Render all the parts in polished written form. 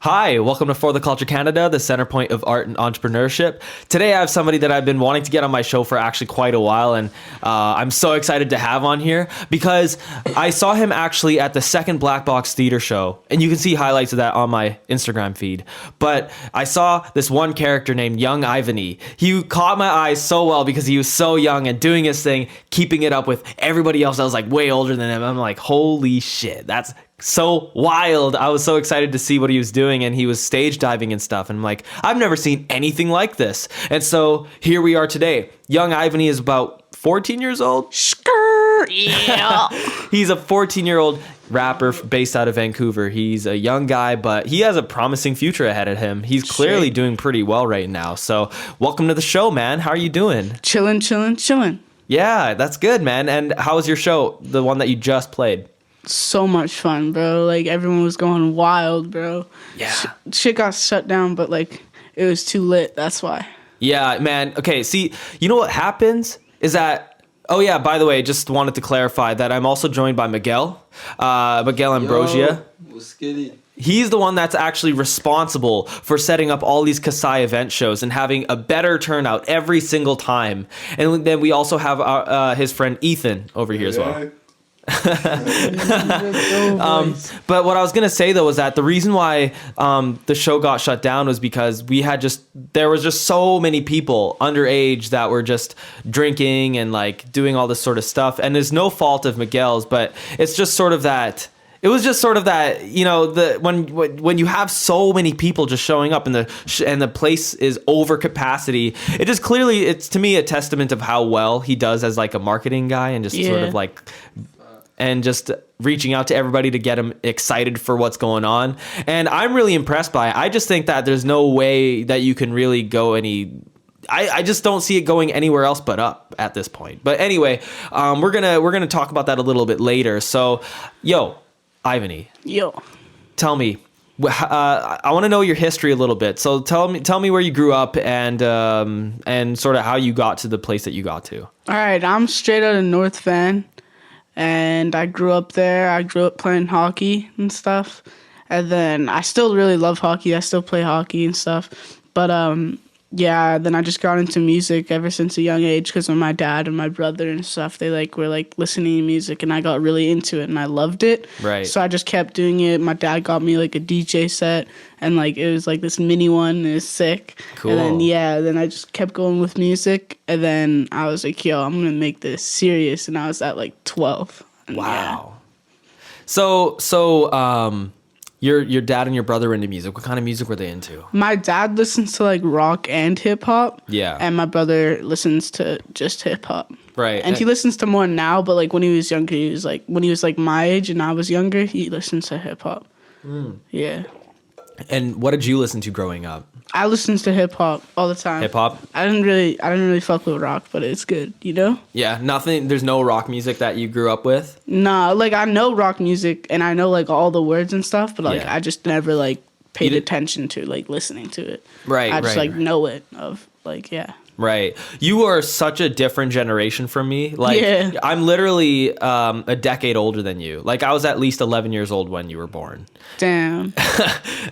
Hi, welcome to For the Culture Canada, the center point of art and entrepreneurship. Today I have somebody that I've been wanting to get on my show for actually quite a while, and I'm so excited to have on here because I saw him actually at the second Black Box Theater show, and you can see highlights of that on my Instagram feed. But I saw this one character named young Ivany. He caught my eyes so well because he was so young and doing his thing, keeping it up with everybody else that was like way older than him. I'm like, holy shit, that's so wild. I was so excited to see what he was doing, and he was stage diving and stuff, and I'm like, I've never seen anything like this. And so here we are today. Young Ivany is about 14 years old. Yeah. He's a 14-year-old rapper based out of Vancouver. He's a young guy, but he has a promising future ahead of him. He's clearly doing pretty well right now. So welcome to the show, man. How are you doing? Chilling. Yeah, that's good, man. And how was your show, the one that you just played? So much fun, bro. Like, everyone was going wild, bro. Yeah. Shit got shut down, but, like, it was too lit. That's why. Yeah, man. Okay, see, you know what happens is that... Oh, yeah, by the way, just wanted to clarify that I'm also joined by Miguel Ambrosia. What's good? He's the one that's actually responsible for setting up all these Kasai event shows and having a better turnout every single time. And then we also have his friend Ethan over here as well. But what I was gonna say though was that the reason why the show got shut down was because there was just so many people underage that were just drinking and like doing all this sort of stuff, and there's no fault of Miguel's, but it's just sort of that. It was just sort of that, you know, when you have so many people just showing up and the place is over capacity, it's to me a testament of how well he does as like a marketing guy and just sort of like. And just reaching out to everybody to get them excited for what's going on. And I'm really impressed by it. I just think that there's no way that you can really go I just don't see it going anywhere else but up at this point. But anyway, we're gonna talk about that a little bit later. So, Ivany. Tell me, I want to know your history a little bit. So tell me where you grew up and sort of how you got to the place that you got to. All right, I'm straight out of North Van. And I grew up there. I grew up playing hockey and stuff. And then I still really love hockey. I still play hockey and stuff. But then I just got into music ever since a young age because of my dad and my brother and stuff. They were listening to music, and I got really into it, and I loved it. Right. So I just kept doing it. My dad got me a DJ set, and it was this mini one, and it was sick. Cool. And then I just kept going with music, and then I was like, yo, I'm gonna make this serious, and I was at 12. Wow. Yeah. So your dad and your brother were into music. What kind of music were they into? My dad listens to rock and hip hop. Yeah. And my brother listens to just hip hop. Right. And he listens to more now, but when he was younger, he was when he was my age and I was younger, he listens to hip hop. Yeah. And what did you listen to growing up? I listened to hip hop all the time. Hip hop? I didn't really fuck with rock, but it's good, you know? Yeah, there's no rock music that you grew up with? Nah, I know rock music and I know all the words and stuff, but I just never paid attention to listening to it. Right. I just know it yeah. Right. You are such a different generation from me. I'm literally a decade older than you. I was at least 11 years old when you were born. Damn.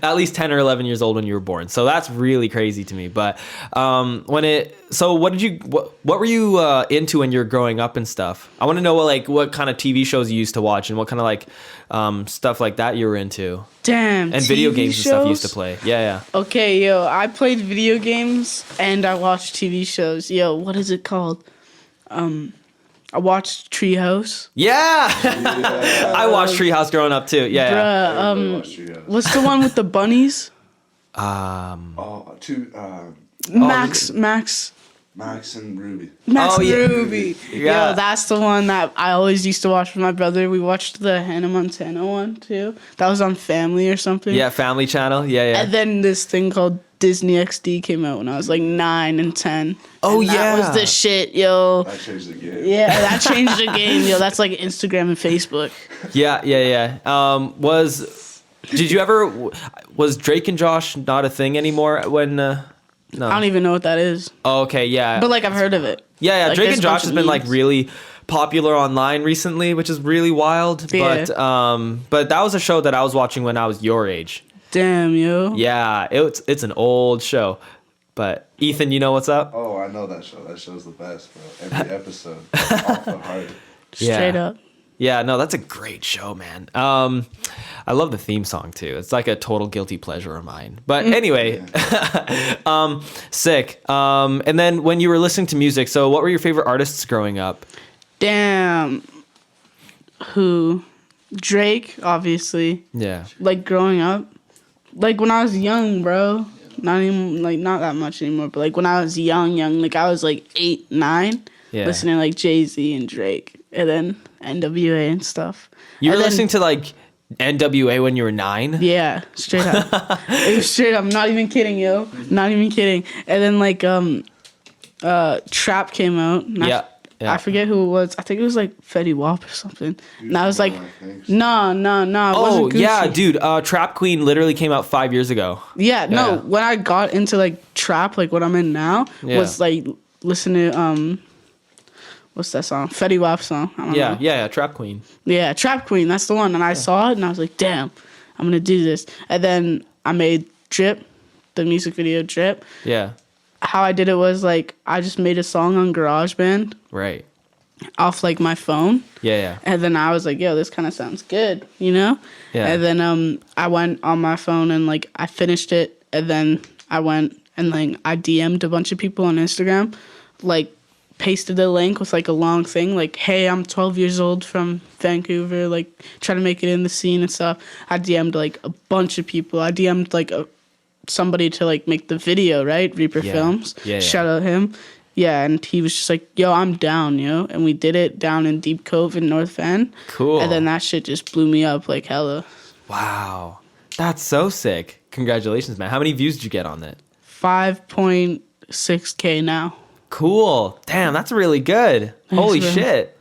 At least 10 or 11 years old when you were born. So that's really crazy to me. But what were you into when you were growing up and stuff? I want to know what kind of TV shows you used to watch and what kind of stuff like that you were into. Damn. And video games and stuff you used to play. Yeah. Okay, I played video games and I watched TV shows. What is it called? I watched Treehouse. Yeah. I watched Treehouse growing up too. Yeah. Bruh, what's the one with the bunnies? Max and Ruby. Ruby. Yeah. That's the one that I always used to watch with my brother. We watched the Hannah Montana one too. That was on Family or something. Yeah, Family Channel. Yeah. And then this thing called Disney XD came out when I was 9 and 10. Oh, and that was the shit, yo. That changed the game. Yeah, that changed the game, yo. That's Instagram and Facebook. Yeah. Was Drake and Josh not a thing anymore when... No. I don't even know what that is. Oh, okay, yeah. But I've heard of it. Yeah. Drake and Josh has been really popular online recently, which is really wild. Yeah. But that was a show that I was watching when I was your age. Damn, yo. Yeah, it's an old show. But Ethan, you know what's up? Oh, I know that show. That show's the best, bro. Every episode, off the heart. Straight up. Yeah, no, that's a great show, man. I love the theme song too. It's like a total guilty pleasure of mine. But anyway, sick. And then when you were listening to music, so what were your favorite artists growing up? Damn. Who? Drake, obviously. Yeah. Like growing up, like when I was young, bro. Not even like not that much anymore, but like when I was young, like I was like 8, 9, listening to like Jay-Z and Drake, and then NWA and stuff. You were And then- listening to like NWA when you were 9? Yeah, straight up. It was straight up. Not even kidding, yo. Not even kidding. And then like Trap came out. And Yeah. I forget who it was. I think it was like Fetty Wap or something. And I was like, I think. no. It Oh, wasn't Gucci. yeah, dude. Trap Queen literally came out 5 years ago. Yeah, no. Yeah. When I got into like trap, like what I'm in now, Yeah. was like listening to what's that song? Fetty Wap song. I don't know. Yeah, Trap Queen. Yeah, Trap Queen. That's the one. And I saw it and I was like, damn, I'm gonna do this. And then I made Drip, the music video Drip. Yeah, How I did it was like I just made a song on GarageBand right. off like my phone. Yeah. And then I was like, yo, this kind of sounds good, you know? Yeah. And then I went on my phone and like I finished it, and then I went and like I DM'd a bunch of people on Instagram, like pasted a link with like a long thing like, hey, I'm 12 years old from Vancouver, like trying to make it in the scene and stuff. I DM'd like a bunch of people. I DM'd like somebody to like make the video, right? Reaper Yeah. Films. Yeah. Shout out him. Yeah, and he was just like, yo, I'm down, yo. And we did it down in Deep Cove in North Van. Cool. And then that shit just blew me up like hella. Wow. That's so sick. Congratulations, man. How many views did you get on that? 5.6K now. Cool. Damn, that's really good. Holy bro. shit.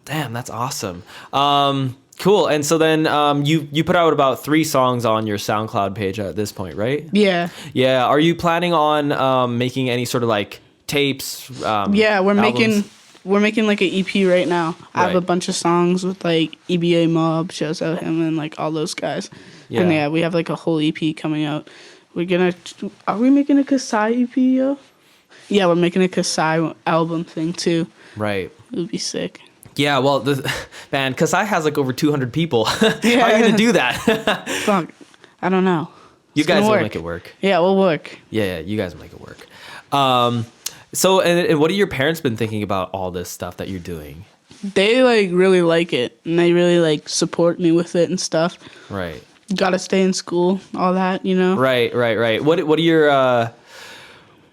Damn, that's awesome. Cool. And so then you put out about 3 songs on your SoundCloud page at this point, right? Yeah. Yeah. Are you planning on making any sort of like tapes? Yeah, we're albums? making like an EP right now. I have Right. a bunch of songs with like EBA Mob, shouts out him, and like all those guys. Yeah. And yeah, we have like a whole EP coming out. Are we making a Kasai EP, yo? Yeah, we're making a Kasai album thing too. Right. It would be sick. Yeah. Well, man, Kasai has like over 200 people. How are you gonna do that? Fuck, I don't know. You It's gonna guys will work. make it work. Yeah, we'll work. Yeah, you guys make it work. So, and what have your parents been thinking about all this stuff that you're doing? They like really like it, and they really like support me with it and stuff. Right. Gotta stay in school, all that, you know. Right.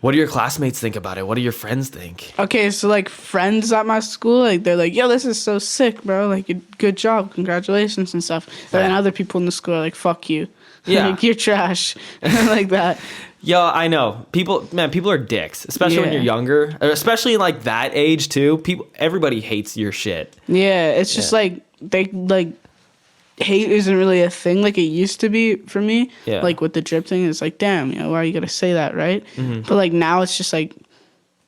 What do your classmates think about it? What do your friends think? Okay, so like friends at my school, like they're like, "Yo, this is so sick, bro! Like, good job, congratulations and stuff." And then Right. other people in the school are like, "Fuck you, Yeah. like you're trash," like that. Yeah, I know. People are dicks, especially when Yeah. you're younger, or especially in like that age too. Everybody hates your shit. Yeah, it's just Yeah. like they like hate isn't really a thing like it used to be for me. Yeah. Like with the drip thing, it's like, damn, you know, why are you gonna say that, right? Mm-hmm. But like now, it's just like,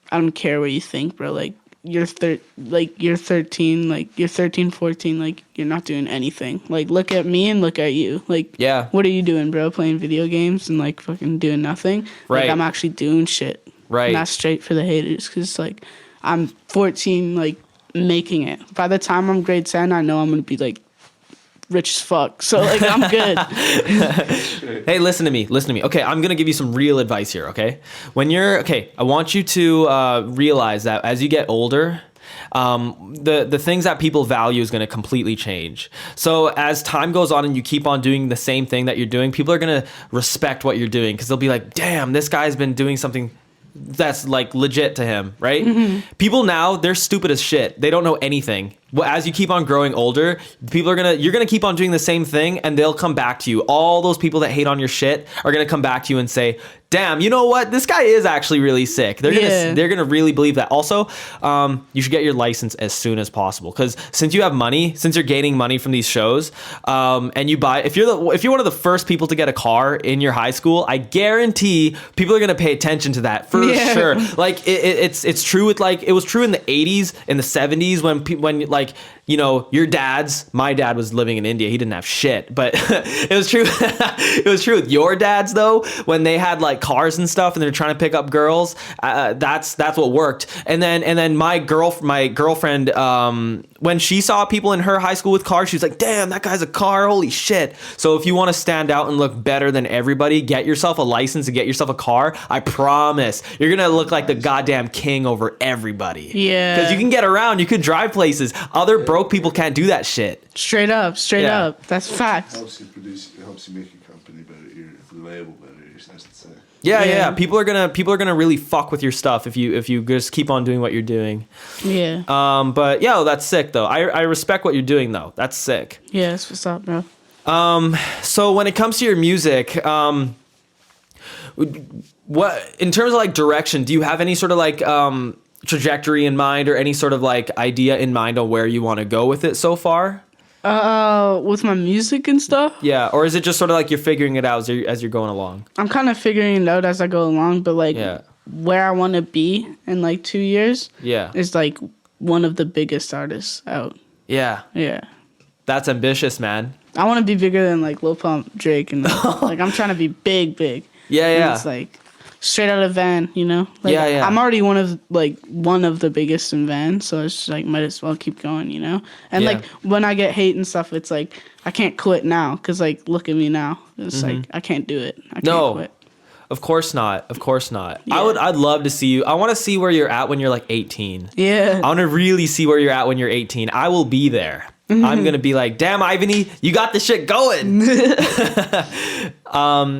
I don't care what you think, bro. Like you're 13, like you're 13, 14, like you're not doing anything. Like look at me and look at you. Like, Yeah. what are you doing, bro? Playing video games and like fucking doing nothing. Right. Like I'm actually doing shit. Right. And that's straight for the haters, because like I'm 14, like making it. By the time I'm grade 10, I know I'm gonna be like rich as fuck. So like I'm good. Hey, listen to me. Okay, I'm gonna give you some real advice here. Okay, I want you to realize that as you get older, the things that people value is going to completely change. So as time goes on and you keep on doing the same thing that you're doing, people are going to respect what you're doing, because they'll be like, damn, this guy's been doing something that's like legit to him, right? People now, they're stupid as shit. They don't know anything. Well, as you keep on growing older, you're gonna keep on doing the same thing, and they'll come back to you. All those people that hate on your shit are gonna come back to you and say, damn, you know what? This guy is actually really sick. They're gonna really believe that. Also, you should get your license as soon as possible, because since you have money, since you're gaining money from these shows, and you buy, if you're one of the first people to get a car in your high school, I guarantee people are gonna pay attention to that for sure. Like it's true with, like, it was true in the 80s, in the 70s, when like, you know, my dad was living in India. He didn't have shit, but it was true. It was true with your dads though, when they had like cars and stuff and they're trying to pick up girls. That's what worked. And then my girlfriend, when she saw people in her high school with cars, she was like, damn, that guy's a car. Holy shit. So if you want to stand out and look better than everybody, get yourself a license and get yourself a car. I promise you're going to look like the goddamn king over everybody. Yeah. Because you can get around, you could drive places. Other broke people can't do that shit. Straight up. That's It facts. helps you produce. It helps you make your company better, your label better. I should say. Yeah. People are gonna really fuck with your stuff if you just keep on doing what you're doing. Yeah. But yeah, that's sick though. I respect what you're doing though. That's sick. Yeah, that's what's up, bro. So when it comes to your music, what in terms of like direction, do you have any sort of like trajectory in mind or any sort of like idea in mind on where you want to go with it so far? With my music and stuff? Yeah, or is it just sort of like you're figuring it out as you're going along? I'm kind of figuring it out as I go along, but like where I want to be in like 2 years is like one of the biggest artists out. Yeah. Yeah. That's ambitious, man. I want to be bigger than like Lil Pump, Drake, and like I'm trying to be big. Yeah. And it's like straight out of Van, you know? Like, Yeah. I'm already one of the biggest in Van, so it's just like might as well keep going, you know? And like when I get hate and stuff, it's like I can't quit now because like look at me now. It's like I can't do it. I can't quit. Of course not. Yeah. I'd love to see you. I want to see where you're at when you're like 18. Yeah. I want to really see where you're at when you're 18. I will be there. I'm going to be like, damn, Ivany, you got this shit going.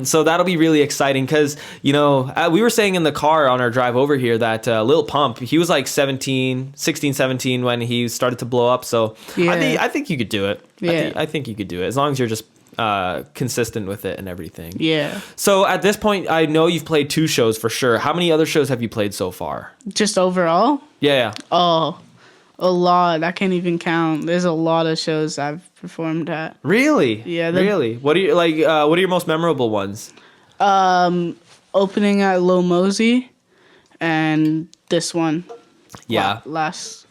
So that'll be really exciting because, you know, we were saying in the car on our drive over here that Lil Pump, he was like 16, 17 when he started to blow up. So I think you could do it. Yeah. I think you could do it as long as you're just consistent with it and everything. Yeah. So at this point, I know you've played 2 shows for sure. How many other shows have you played so far? Just overall? Yeah. Oh, a lot. I can't even count. There's a lot of shows I've performed at. Really? Yeah. Really? What are you like? What are your most memorable ones? Opening at Lil Mosey, and this one. Yeah. Last,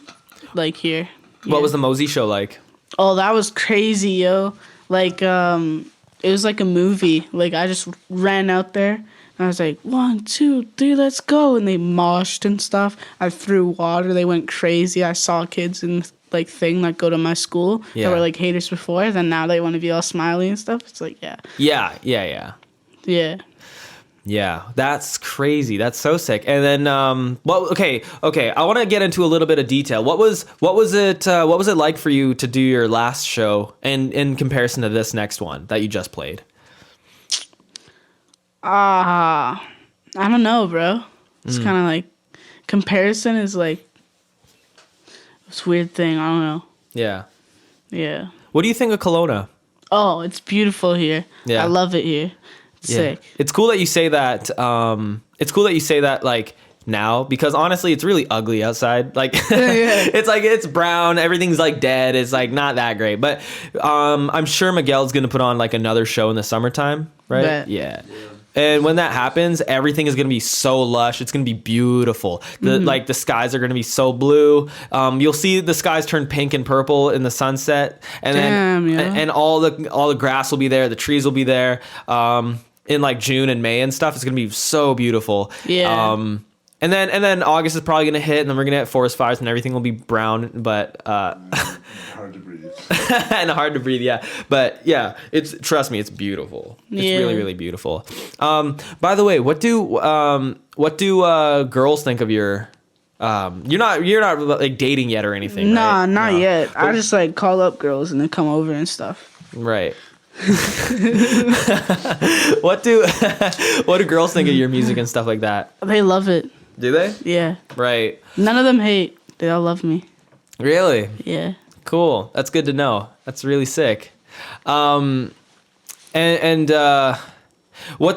like here. Yeah. What was the Mosey show like? Oh, that was crazy, yo. Like, it was like a movie. Like, I just ran out there. And I was like, 1, 2, 3, let's go. And they moshed and stuff. I threw water. They went crazy. I saw kids in like thing that go to my school that were like haters before. Then now they want to be all smiley and stuff. It's like, yeah. Yeah. Yeah, that's crazy. That's so sick. And then, okay. I want to get into a little bit of detail. What was it like for you to do your last show, and in comparison to this next one that you just played? I don't know, bro. It's kind of like comparison is like this weird thing. I don't know. Yeah. What do you think of Kelowna? Oh, it's beautiful here. Yeah. I love it here. It's sick. It's cool that you say that. It's cool that you say that like now, because honestly, it's really ugly outside. Like it's like it's brown. Everything's like dead. It's like not that great. But I'm sure Miguel's gonna put on like another show in the summertime, right? Bet. Yeah. And when that happens, everything is gonna be so lush. It's gonna be beautiful. Like the skies are gonna be so blue. You'll see the skies turn pink and purple in the sunset, and then all the grass will be there. The trees will be there. In like June and May and stuff, it's gonna be so beautiful. Yeah. And then August is probably gonna hit, and then we're gonna get forest fires, and everything will be brown, but Hard to breathe. and hard to breathe. Yeah, but yeah, trust me, it's beautiful. It's really, really beautiful. By the way, what do girls think of your? You're not like dating yet or anything. Nah, right? not yet. I just like call up girls and they come over and stuff. Right. What do girls think of your music and stuff like that? They love it. Do they? Yeah. Right. None of them hate. They all love me. Really? Yeah. Cool. That's good to know. That's really sick. What's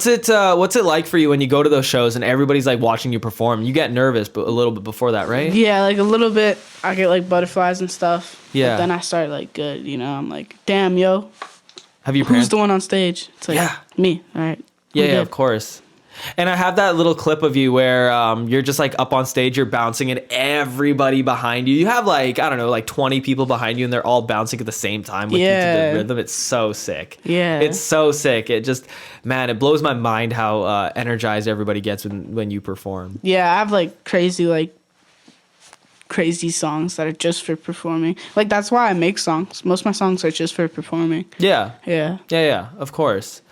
it like for you when you go to those shows and everybody's like watching you perform? You get nervous, but a little bit before that, right? Yeah, like a little bit. I get like butterflies and stuff. Yeah. But then I start like good, you know. I'm like, damn, yo. Have you? Who's the one on stage? It's like, me. All right. Yeah, of course. And I have that little clip of you where you're just like up on stage, you're bouncing, and everybody behind you. You have like, I don't know, like 20 people behind you, and they're all bouncing at the same time with you to the rhythm. It's so sick. Yeah. It's so sick. It just, man, it blows my mind how energized everybody gets when you perform. Yeah, I have like crazy songs that are just for performing. Like, that's why I make songs. Most of my songs are just for performing. Yeah. Yeah. Yeah, of course.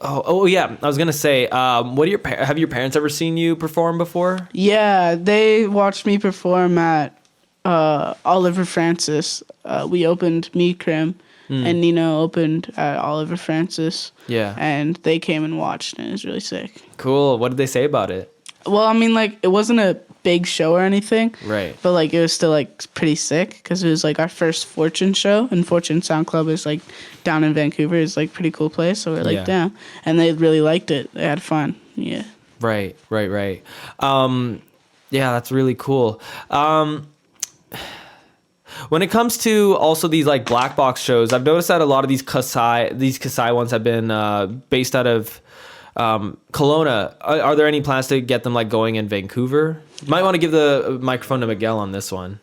Oh yeah, I was gonna say, what do have your parents ever seen you perform before? Yeah, they watched me perform at Oliver Francis. We opened Me Crim, and Nino opened at Oliver Francis. Yeah. And they came and watched, and it was really sick. Cool. What did they say about it? Well, I mean, like, it wasn't a big show or anything. Right. But, like, it was still, like, pretty sick because it was, like, our first Fortune show. And Fortune Sound Club is, like, down in Vancouver. It's, like, pretty cool place. So we're, like, damn. And they really liked it. They had fun. Yeah. Right. Yeah, that's really cool. When it comes to also these, like, black box shows, I've noticed that a lot of these Kasai ones have been based out of Kelowna. Are there any plans to get them like going in Vancouver? Might want to give the microphone to Miguel on this one.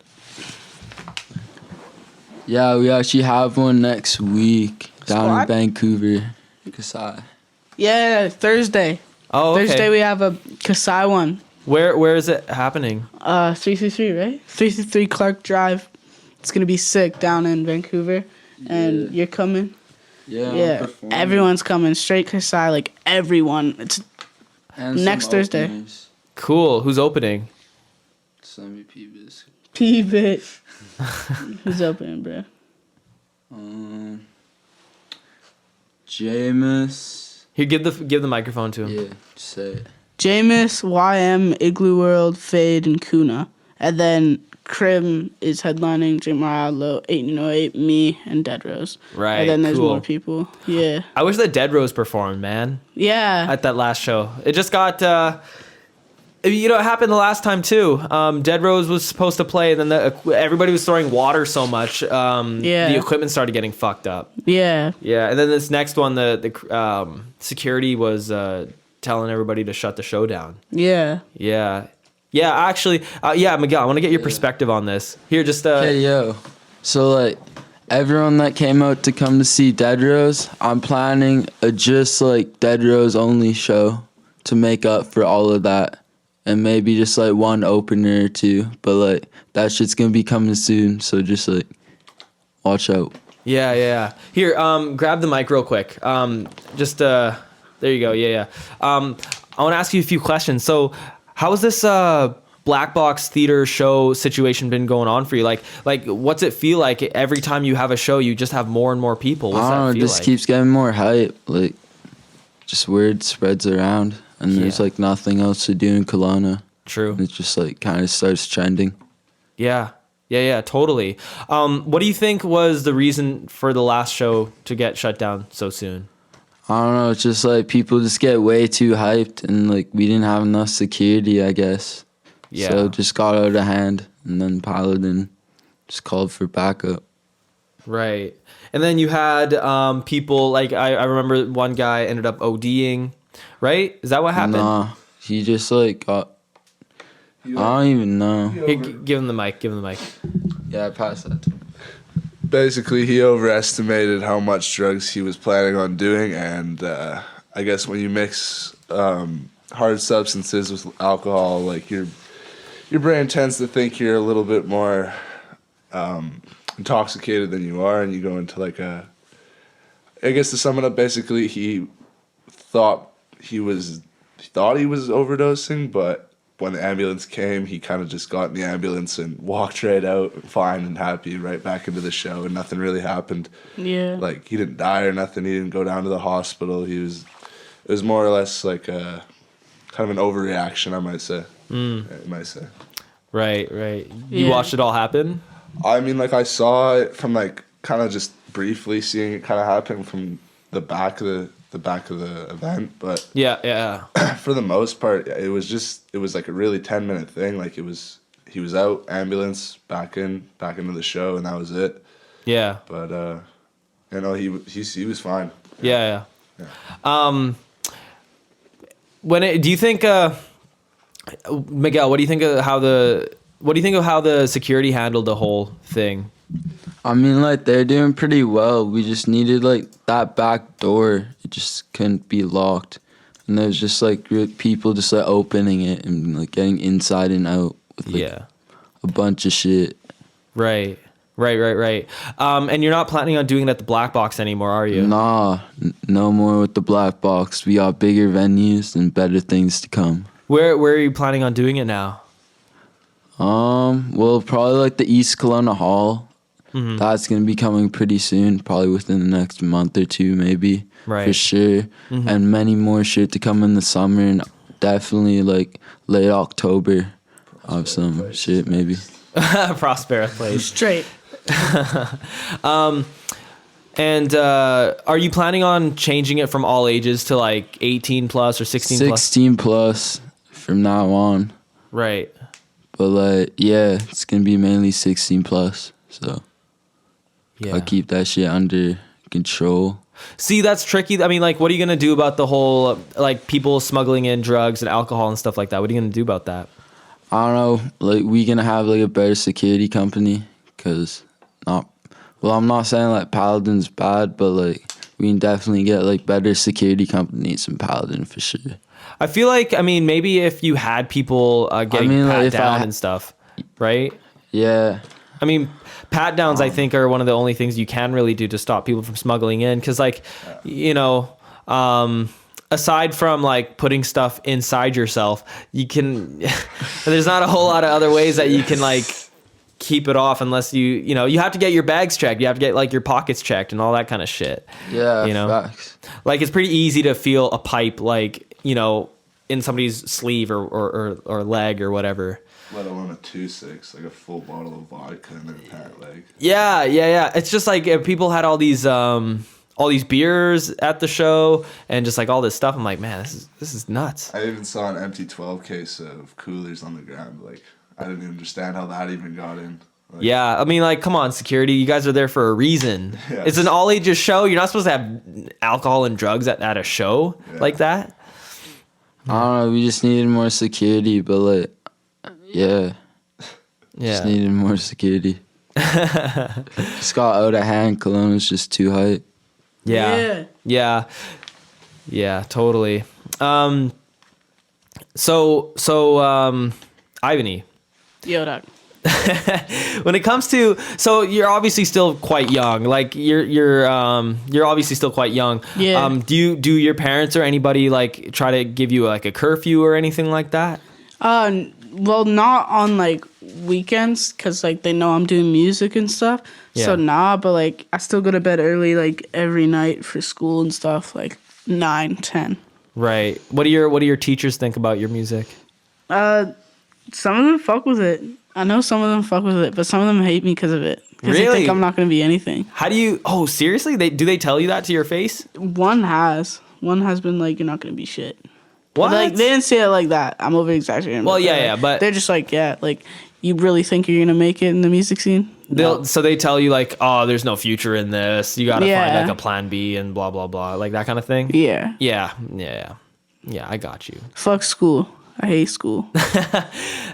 Yeah, we actually have one next week down Squad? in Vancouver. Kasai. Yeah, Thursday. Oh, okay. Thursday we have a Kasai one. Where is it happening? 333, right? 333 Clark Drive. It's gonna be sick down in Vancouver. And you're coming? Yeah. Everyone's coming. Straight Kasai, like everyone. It's And next some Thursday. openers. Cool. Who's opening? Sammy Peebles. P-Bit. Who's opening, bro? Jameis. Here, give the microphone to him. Yeah, say it. Jameis, YM, Igloo World, Fade, and Kuna. And then Crim is headlining, Jim Morallo, 1808, me, and Dead Rose. Right, And then there's cool. more people. Yeah. I wish that Dead Rose performed, man, Yeah. at that last show. It just got, it happened the last time too. Dead Rose was supposed to play, and then everybody was throwing water so much. The equipment started getting fucked up. Yeah. Yeah, and then this next one, the security was telling everybody to shut the show down. Yeah. Yeah, actually, Miguel, I want to get your perspective on this. Here, just Hey, yo. So, like, everyone that came out to come to see Dead Rose, I'm planning a just, like, Dead Rose only show to make up for all of that. And maybe just, like, one opener or two. But, like, that shit's gonna be coming soon, so just, like, watch out. Yeah. Here, grab the mic real quick. There you go. Yeah. I want to ask you a few questions. So, how has this black box theater show situation been going on for you? Like, what's it feel like every time you have a show? You just have more and more people. What's I don't know, that it feel just like? keeps getting more hype. Like, just word spreads around, and there's, like, nothing else to do in Kelowna. True. It just, like, kind of starts trending. Yeah, totally. What do you think was the reason for the last show to get shut down so soon? I don't know, it's just like people just get way too hyped, and like we didn't have enough security, I guess. Yeah. So it just got out of hand, and then Paladin just called for backup. Right. And then you had people, like, I remember one guy ended up ODing, right? Is that what happened? Nah, he just like got, I don't even know. Here, give him the mic. Yeah, pass that to him. Basically, he overestimated how much drugs he was planning on doing, and I guess when you mix hard substances with alcohol, like your brain tends to think you're a little bit more intoxicated than you are, and you go into like I guess to sum it up, basically, he thought he was overdosing, but when the ambulance came, he kind of just got in the ambulance and walked right out, fine and happy, right back into the show, and nothing really happened. Yeah. Like, he didn't die or nothing. He didn't go down to the hospital. It was more or less like a kind of an overreaction, I might say. Right. You Yeah. watched it all happen? I mean, like, I saw it from, like, kind of just briefly seeing it kind of happen from the back of the event, but Yeah. for the most part, it was like a really 10-minute thing. Like, he was out, ambulance, back into the show, and that was it. Yeah. But he was fine. Yeah. do you think, Miguel, what do you think of how the security handled the whole thing? I mean, like, they're doing pretty well. We just needed, like, that back door. It just couldn't be locked. And there's just, like, people just, like, opening it and, like, getting inside and out with, like, a bunch of shit. Right. And you're not planning on doing it at the Black Box anymore, are you? Nah, no more with the Black Box. We got bigger venues and better things to come. Where are you planning on doing it now? Well, probably, like, the East Kelowna Hall. Mm-hmm. That's going to be coming pretty soon, probably within the next month or two, maybe. Right. For sure. Mm-hmm. And many more shit to come in the summer and definitely, like, late October of some place. Shit, maybe. Prospera Place. Straight. And are you planning on changing it from all ages to, like, 18 plus or 16 plus? 16 plus from now on. Right. But, like, yeah, it's going to be mainly 16 plus, so... Yeah. I'll keep that shit under control. See, that's tricky. I mean, like, what are you going to do about the whole, like, people smuggling in drugs and alcohol and stuff like that? What are you going to do about that? I don't know. Like, we going to have, like, a better security company because I'm not saying, like, Paladin's bad, but, like, we can definitely get, like, better security companies than Paladin for sure. I feel like, I mean, maybe if you had people getting pat down and stuff, right? Yeah. I mean, pat downs, I think, are one of the only things you can really do to stop people from smuggling in. Because, like, you know, aside from, like, putting stuff inside yourself, you can... there's not a whole lot of other ways that you can, like, keep it off unless you know, you have to get your bags checked. You have to get, like, your pockets checked and all that kind of shit. Yeah, you know? Facts. Like, it's pretty easy to feel a pipe, like, you know, in somebody's sleeve or leg or whatever. Let alone a 2.6, like a full bottle of vodka in their pat leg. Yeah. It's just like if people had all these beers at the show and just like all this stuff. I'm like, man, this is nuts. I even saw an empty 12 case of coolers on the ground. Like, I didn't even understand how that even got in. Like, yeah, I mean, like, come on, security, you guys are there for a reason. Yeah. It's an all ages show. You're not supposed to have alcohol and drugs at a show like that. I don't know. We just needed more security, but like. Yeah. Just needed more security. Just got out of hand. Cologne was just too hype. Yeah, totally. So, Ivany. Yo, Doc. When it comes to, so you're obviously still quite young. Like you're obviously still quite young. Yeah. Do your parents or anybody like try to give you like a curfew or anything like that? Well, not on, like, weekends, because, like, they know I'm doing music and stuff. Yeah. So, nah, but, like, I still go to bed early, like, every night for school and stuff, like, 9, 10. Right. What do your teachers think about your music? Some of them fuck with it. I know some of them fuck with it, but some of them hate me because of it. Because they think I'm not going to be anything. How do you... Oh, seriously? Do they tell you that to your face? One has been like, you're not going to be shit. What? Like, they didn't say it like that. I'm over exaggerating. Well, yeah, but they're just like, yeah, like, you really think you're gonna make it in the music scene? So they tell you like, oh, there's no future in this. You gotta find like a plan B and blah blah blah, like that kind of thing. Yeah. I got you. Fuck school. I hate school.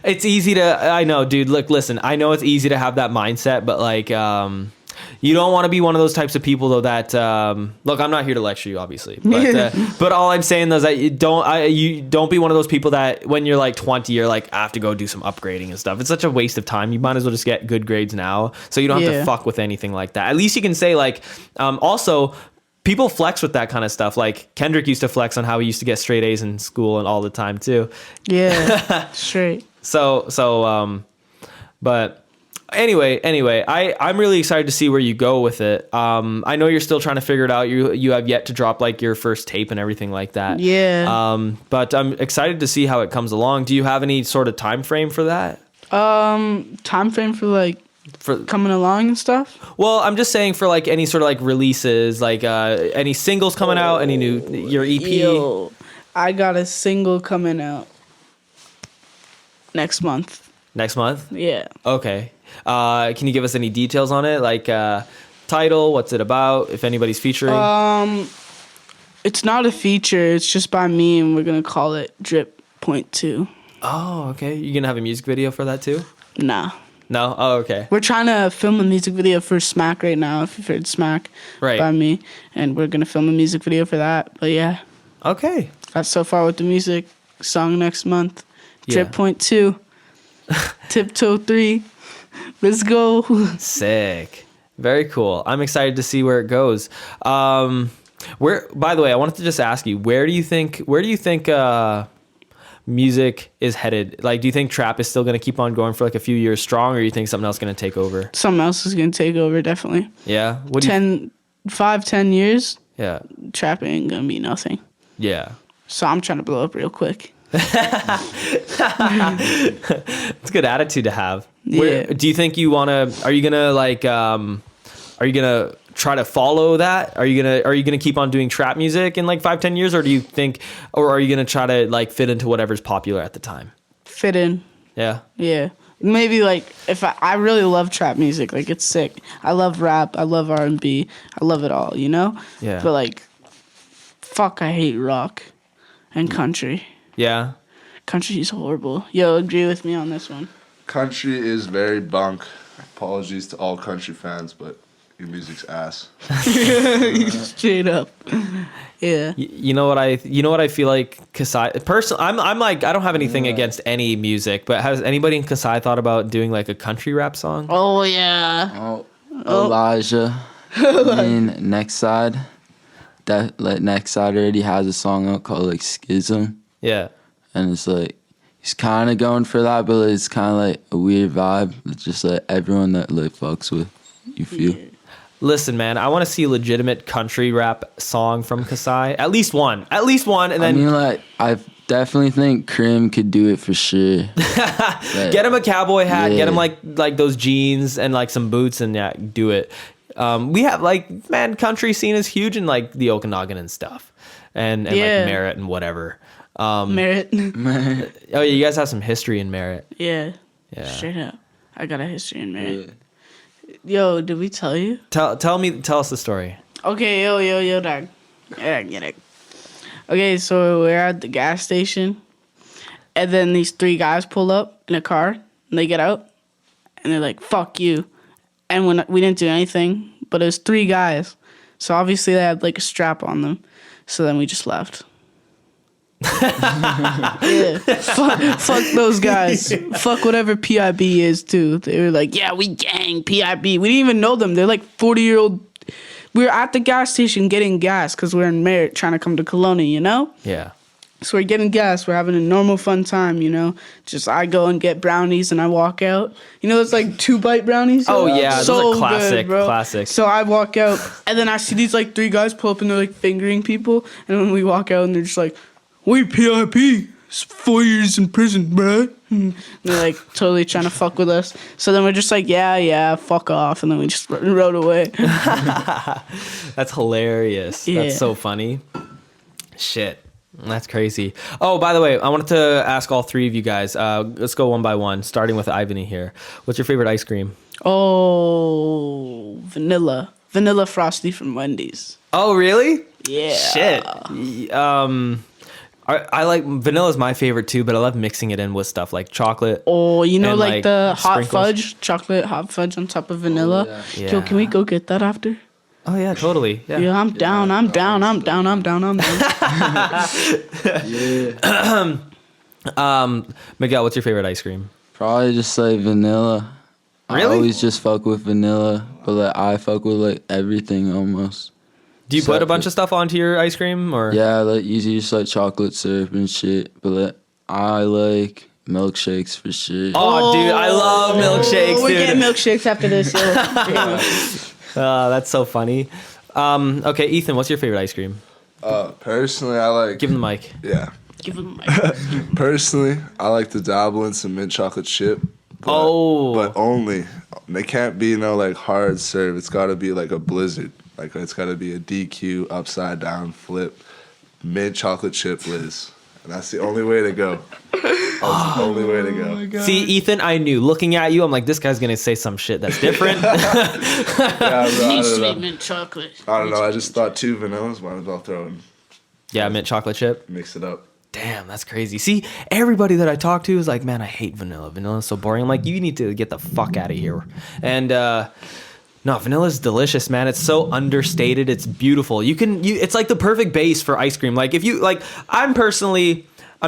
It's easy to. I know, dude. Look, listen. I know it's easy to have that mindset, but like, you don't want to be one of those types of people though that look, I'm not here to lecture you obviously, but all I'm saying though is that you don't be one of those people that when you're like 20 you're like, I have to go do some upgrading and stuff. It's such a waste of time. You might as well just get good grades now so you don't have to fuck with anything like that. At least you can say like also people flex with that kind of stuff. Like Kendrick used to flex on how he used to get straight A's in school and all the time too. Yeah. Straight. But Anyway, I'm really excited to see where you go with it. I know you're still trying to figure it out. You have yet to drop like your first tape and everything like that. Yeah. But I'm excited to see how it comes along. Do you have any sort of time frame for that? Time frame for coming along and stuff? Well, I'm just saying for like any sort of like releases, like any singles coming out, any new your EP. Yo, I got a single coming out next month. Next month? Yeah. Okay. Can you give us any details on it? Like title, what's it about, if anybody's featuring? It's not a feature. It's just by me, and we're gonna call it Drip.2. Oh, okay. You gonna have a music video for that too? Nah. No. Oh, okay. We're trying to film a music video for Smack right now, if you've heard Smack Right. by me. And we're going to film a music video for that. But yeah, Okay. that's so far with the music. Song next month. Yeah. Drip.2. Tiptoe 3. Let's go. Sick. Very cool. I'm excited to see where it goes. Where? By the way, I wanted to just ask you, where do you think music is headed? Like, do you think trap is still going to keep on going for like a few years strong, or do you think something else is going to take over? Something else is going to take over, definitely. Yeah. What do you? 10 years, Yeah. trap ain't going to be nothing. Yeah. So I'm trying to blow up real quick. It's a good attitude to have. Yeah. Do you think you want to? Are you gonna try to follow that? Are you gonna keep on doing trap music in like 5-10 years, or do you think, or are you gonna try to like fit into whatever's popular at the time? Fit in. Yeah. Yeah. Maybe like if I really love trap music, like it's sick. I love rap, I love R&B, I love it all, you know? Yeah. But like fuck, I hate rock and country. Yeah. Country is horrible. Yo, agree with me on this one. Country is very bunk. Apologies to all country fans, but your music's ass. Straight up. Yeah. You know what I feel like Kasai personally, I'm like, I don't have anything against any music, but has anybody in Kasai thought about doing like a country rap song? Oh yeah. Oh, Elijah. And Next Side. Next Side already has a song out called like Schism. Yeah. And it's like, he's kind of going for that, but it's kind of like a weird vibe. It's just like everyone that like fucks with, you feel. Yeah. Listen, man, I want to see a legitimate country rap song from Kasai. At least one, and then I mean, like, I definitely think Krim could do it for sure. get him a cowboy hat, Yeah. get him like those jeans and like some boots, and yeah, do it. We have like, man, country scene is huge in like the Okanagan and stuff, and Yeah. like Merritt and whatever. Merit. Oh yeah, you guys have some history in Merritt. Yeah. Yeah. Straight up. I got a history in Merit. Yo, did we tell you? Tell us the story. Okay, yo, dog. Yeah, get it. Okay, so we're at the gas station, and then these 3 guys pull up in a car, and they get out, and they're like, "Fuck you," and we didn't do anything, but it was 3 guys, so obviously they had like a strap on them, so then we just left. Yeah, fuck those guys. Fuck whatever PIB is too. They were like, yeah, we gang PIB. We didn't even know them. They're like 40-year-old. We were at the gas station getting gas because we're in Merritt trying to come to Kelowna, you know? Yeah. So we're getting gas. We're having a normal fun time, you know? Just I go and get brownies and I walk out. You know, it's like 2-bite brownies. Oh, yeah, those are classic, good, bro. classic. So I walk out and then I see these like 3 guys pull up and they're like fingering people. And when we walk out and they're just like, we PIP. It's 4 years in prison, bruh. And they're like totally trying to fuck with us. So then we're just like, yeah, fuck off. And then we just rode away. That's hilarious. Yeah. That's so funny. Shit. That's crazy. Oh, by the way, I wanted to ask all 3 of you guys. Let's go one by one, starting with Ivany here. What's your favorite ice cream? Oh, vanilla. Vanilla Frosty from Wendy's. Oh, really? Yeah. Shit. I like vanilla's my favorite too, but I love mixing it in with stuff like chocolate. Oh, you know, and, like the hot sprinkles. fudge, chocolate hot fudge on top of vanilla. Oh, yeah. Yo, can we go get that after? Oh yeah, totally. Yeah. Yeah, I'm down. Miguel, what's your favorite ice cream? Probably just like vanilla. Really? I always just fuck with vanilla, but like I fuck with like everything almost. Do you put a bunch of stuff onto your ice cream, or? Yeah, like usually just like chocolate syrup and shit, but like I like milkshakes for sure. Oh, dude, I love milkshakes, We're dude. getting milkshakes after this. That's so funny. Okay, Ethan, what's your favorite ice cream? Personally, I like. Give him the mic. Yeah. Give them Personally, I like to dabble in some mint chocolate chip. But only. They can't be no like hard serve. It's got to be like a blizzard. Like it's got to be a DQ upside down flip mint chocolate chip Liz. And that's the only way to go. That's the only way to go. See, Ethan, I knew. Looking at you, I'm like, this guy's gonna say some shit that's different. Yeah, bro, I don't know. mint chocolate. I don't know. I just thought 2 vanillas. Might as well throw in Yeah, mint chocolate chip. Mix it up. Damn, that's crazy. See, everybody that I talk to is like, man, I hate vanilla. Vanilla's so boring. I'm like, you need to get the fuck out of here. And no, vanilla's delicious, man. It's so understated. It's beautiful. It's like the perfect base for ice cream. Like if you like, I'm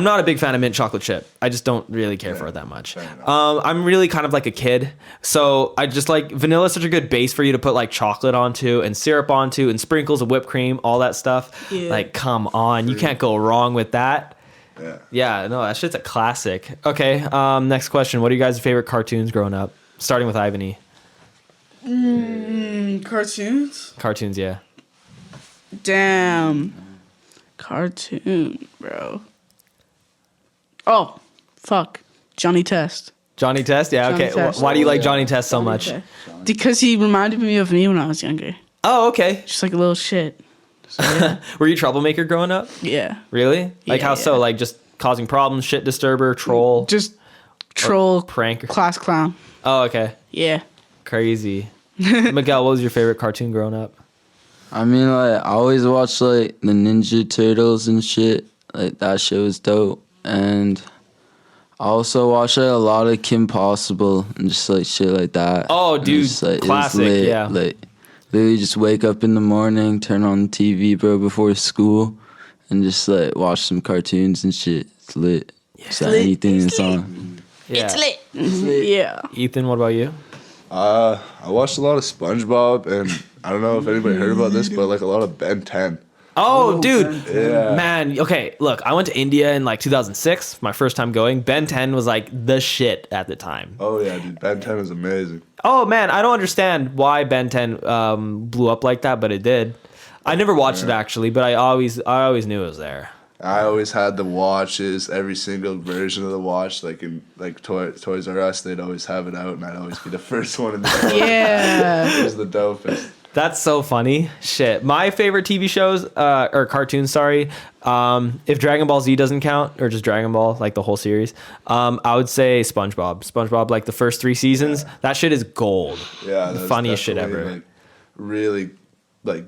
not a big fan of mint chocolate chip. I just don't really care for it that much. I'm really kind of like a kid. So I just like vanilla is such a good base for you to put like chocolate onto and syrup onto and sprinkles of whipped cream, all that stuff. Yeah. Like, come on. You can't go wrong with that. Yeah. Yeah, no, that shit's a classic. Okay, next question. What are you guys' favorite cartoons growing up? Starting with Ivany. Cartoons? Cartoons, yeah. Damn. Cartoon, bro. Oh, fuck. Johnny Test. Johnny Test? Yeah, Johnny okay. Test. Why do you like Johnny Test so much? Because he reminded me of me when I was younger. Oh, okay. Just like a little shit. So, yeah. Were you a troublemaker growing up? Yeah. Really? Like Yeah, how so? yeah. Like just causing problems, shit disturber, troll? Just troll, prank. class clown. Oh, okay. Yeah. Crazy. Miguel, what was your favorite cartoon growing up? I mean, like, I always watched, like, the Ninja Turtles and shit. Like, that shit was dope. And I also watched, like, a lot of Kim Possible and just, like, shit like that. Oh, And dude, just, like, it was classic, lit. yeah. Like, literally just wake up in the morning, turn on the TV, bro, before school, and just, like, watch some cartoons and shit. It's lit. Just like, lit. anything It's that's lit. on. Yeah. Yeah. Ethan, what about you? I watched a lot of SpongeBob, and I don't know if anybody heard about this, but like a lot of Ben 10. Oh, dude. Yeah. Man, okay, look, I went to India in like 2006, my first time going. Ben 10 was like the shit at the time. Oh yeah, dude, Ben 10 is amazing. Oh, man, I don't understand why Ben 10 blew up like that, but it did. I never watched it actually, but I always knew it was there. I always had the watches, every single version of the watch, like in like Toys R Us, they'd always have it out, and I'd always be the first one in the store. Yeah. It was the dopest. That's so funny. Shit. My favorite TV shows, or cartoons, sorry, if Dragon Ball Z doesn't count, or just Dragon Ball, like the whole series, I would say SpongeBob. SpongeBob, like the first 3 seasons, that shit is gold. Yeah, The that's funniest shit definitely, ever. Like, really, like,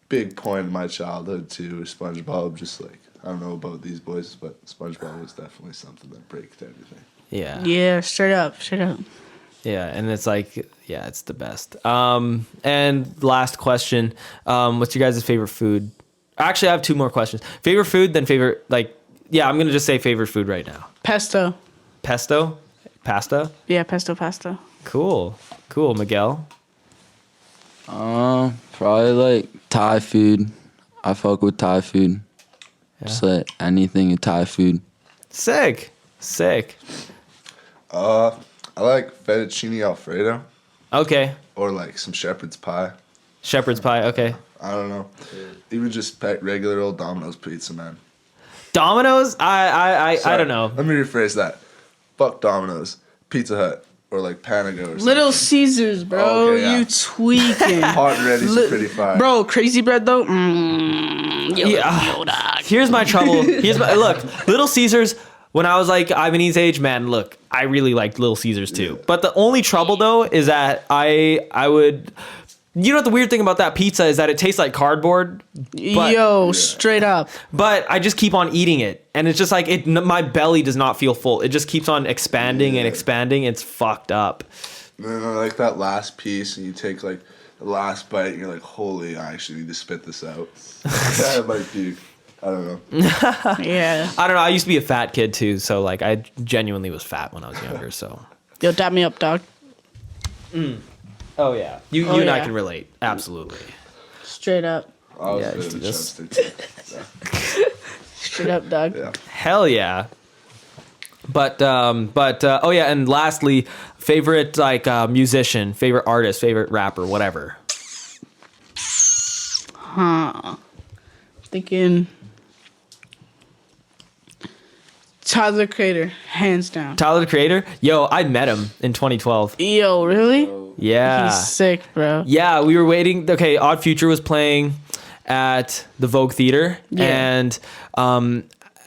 big point in my childhood too. SpongeBob, just like, I don't know about these boys, but SpongeBob was definitely something that breaked everything. Yeah. Yeah, straight up, straight up. Yeah, and it's like, yeah, it's the best. And last question, what's your guys' favorite food? Actually, I have 2 more questions. Favorite food, then favorite, like, yeah, I'm going to just say favorite food right now. Pesto. Pesto? Pasta? Yeah, pesto pasta. Cool. Miguel? Probably, like, Thai food. I fuck with Thai food. Just, like, anything in Thai food. Sick. I like fettuccine alfredo, Okay. or like some shepherd's pie. Shepherd's pie, okay. I don't know. Even just regular old Domino's pizza, man. Domino's? I Sorry, don't know. Let me rephrase that. Fuck Domino's, Pizza Hut, or like Panago or something. Little Caesars, bro. Okay, yeah. You tweaking. Hot and ready's Li- pretty fire. Bro, crazy bread though. Here's my trouble. Look, Little Caesars. When I was like Ivany's age, man, look, I really liked Little Caesars too. But the only trouble though is that I would, you know what the weird thing about that pizza is that it tastes like cardboard. But, Yo, straight up. But I just keep on eating it, and it's just like my belly does not feel full. It just keeps on expanding and expanding. It's fucked up. And then like that last piece, and you take like the last bite, and you're like, holy, I actually need to spit this out. I might puke. I don't know. Yeah. I don't know. I used to be a fat kid too, so like I genuinely was fat when I was younger. So. Yo, dap me up, dog. Oh yeah. You and I can relate. Absolutely. Straight up. I was Yeah, good at just- Chester too. Straight up, dog. Yeah. Hell yeah. But oh yeah, and lastly, favorite like musician, favorite artist, favorite rapper, whatever. Thinking Tyler Creator, hands down. Tyler the Creator. Yo, I met him in 2012. Yo, really? Yeah. He's sick, bro. Yeah, we were waiting. Okay, Odd Future was playing at the Vogue Theater, Yeah. and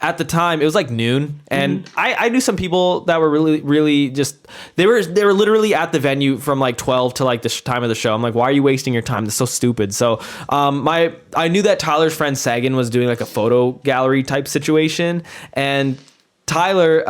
at the time it was like noon, and I knew some people that were really just they were literally at the venue from like 12 to like the time of the show. I'm like, why are you wasting your time? That's so stupid. So I knew that Tyler's friend Sagan was doing like a photo gallery type situation, and Tyler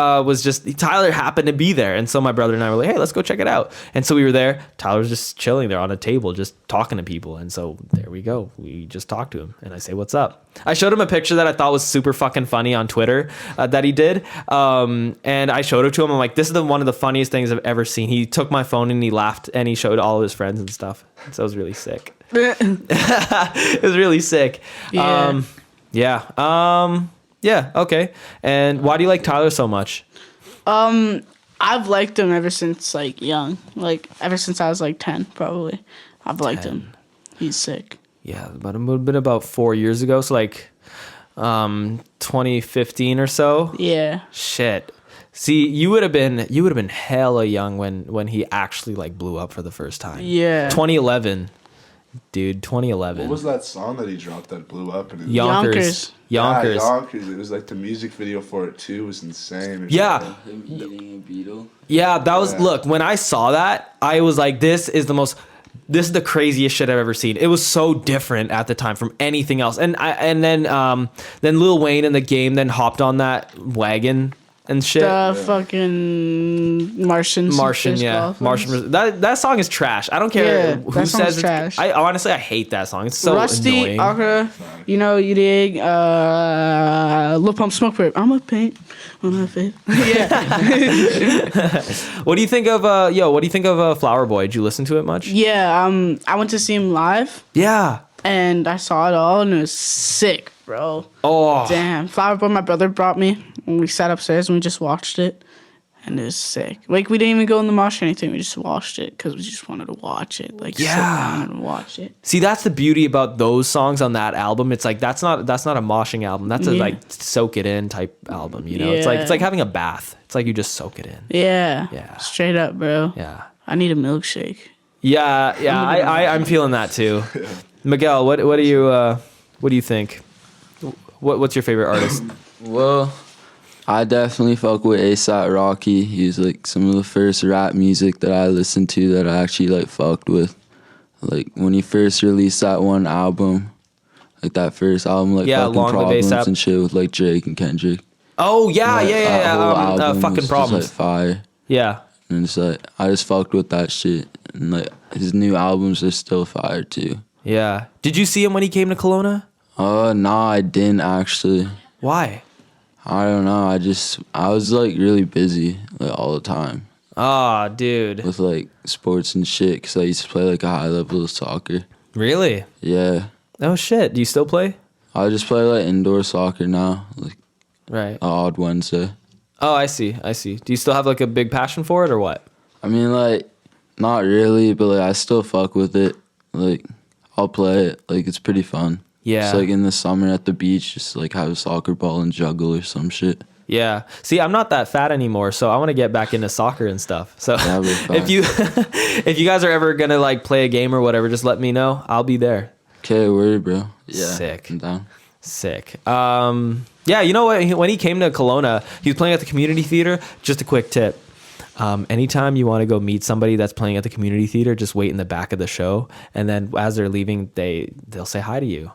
happened to be there. And so my brother and I were like, hey, let's go check it out. And so we were there. Tyler was just chilling there on a table, just talking to people. And so there we go. We just talked to him and I say, what's up? I showed him a picture that I thought was super fucking funny on Twitter that he did. And I showed it to him. I'm like, this is one of the funniest things I've ever seen. He took my phone and he laughed and he showed all of his friends and stuff. So it was really sick. It was really sick. Yeah. Yeah, okay. And why do you like Tyler so much? I've liked him ever since like young, like ever since I was like 10 probably. I've liked him. He's sick. Yeah, but it would have been about 4 years ago, so like 2015 or so. Yeah. Shit. See, you would have been hella young when he actually like blew up for the first time. Yeah. 2011. Dude, 2011. What was that song that he dropped that blew up? And Yonkers. Yeah, Yonkers. It was like the music video for it too was insane. Yeah. Him eating a beetle. Yeah, that was look, when I saw that, I was like, this is the craziest shit I've ever seen. It was so different at the time from anything else. And then Lil Wayne in the game then hopped on that wagon and shit. Fucking Martian. Yeah. Martian. That song is trash. I don't care who that song's says it's trash. I honestly hate that song. It's so Rusty, annoying. Akra, you dig, Lil Pump, Smoke Perp. I'm a paint on a face. Yeah. What do you think of Flower Boy? Did you listen to it much? Yeah, I went to see him live, Yeah. and I saw it all, and it was sick, bro. Oh. Damn. Flower Boy, my brother brought me, and we sat upstairs, and we just watched it, and it was sick. Like, we didn't even go in the mosh or anything. We just watched it, because we just wanted to watch it. Like, sit down and watch it. See, that's the beauty about those songs on that album. It's like that's not a moshing album. That's a like soak it in type album. You know, it's like having a bath. It's like you just soak it in. Yeah. Yeah. Straight up, bro. Yeah. I need a milkshake. Yeah. I'm feeling that too. Miguel, what do you think? What's your favorite artist? Well, I definitely fuck with A$AP Rocky. He's like some of the first rap music that I listened to that I actually like fucked with. Like when he first released that one album, like that first album, like fucking Long Live Problems A$AP. and shit with like Drake and Kendrick. Oh yeah, Like, that whole album fucking was Problems. just, like, fire. Yeah. And it's like I just fucked with that shit. And like his new albums are still fire too. Yeah. Did you see him when he came to Kelowna? Nah, I didn't actually. Why? I don't know. I was like really busy like all the time Ah, dude. with like sports and shit because I used to play like a high level of soccer. Really? Yeah, Oh shit. Do you still play? I just play like indoor soccer now, like Right. odd Wednesday. Oh, I see. Do you still have like a big passion for it or what? I mean, like not really, but like I still fuck with it. Like I'll play it. Like it's pretty fun. Yeah. It's like in the summer at the beach, just like have a soccer ball and juggle or some shit. Yeah. See, I'm not that fat anymore, so I want to get back into soccer and stuff. So Yeah, but if you guys are ever gonna like play a game or whatever, just let me know. I'll be there. Okay, word, bro. Yeah, Sick. I'm down. Sick. Yeah, you know what? When he came to Kelowna, he was playing at the community theater. Just a quick tip. Anytime you want to go meet somebody that's playing at the community theater, just wait in the back of the show, and then as they're leaving, they'll say hi to you.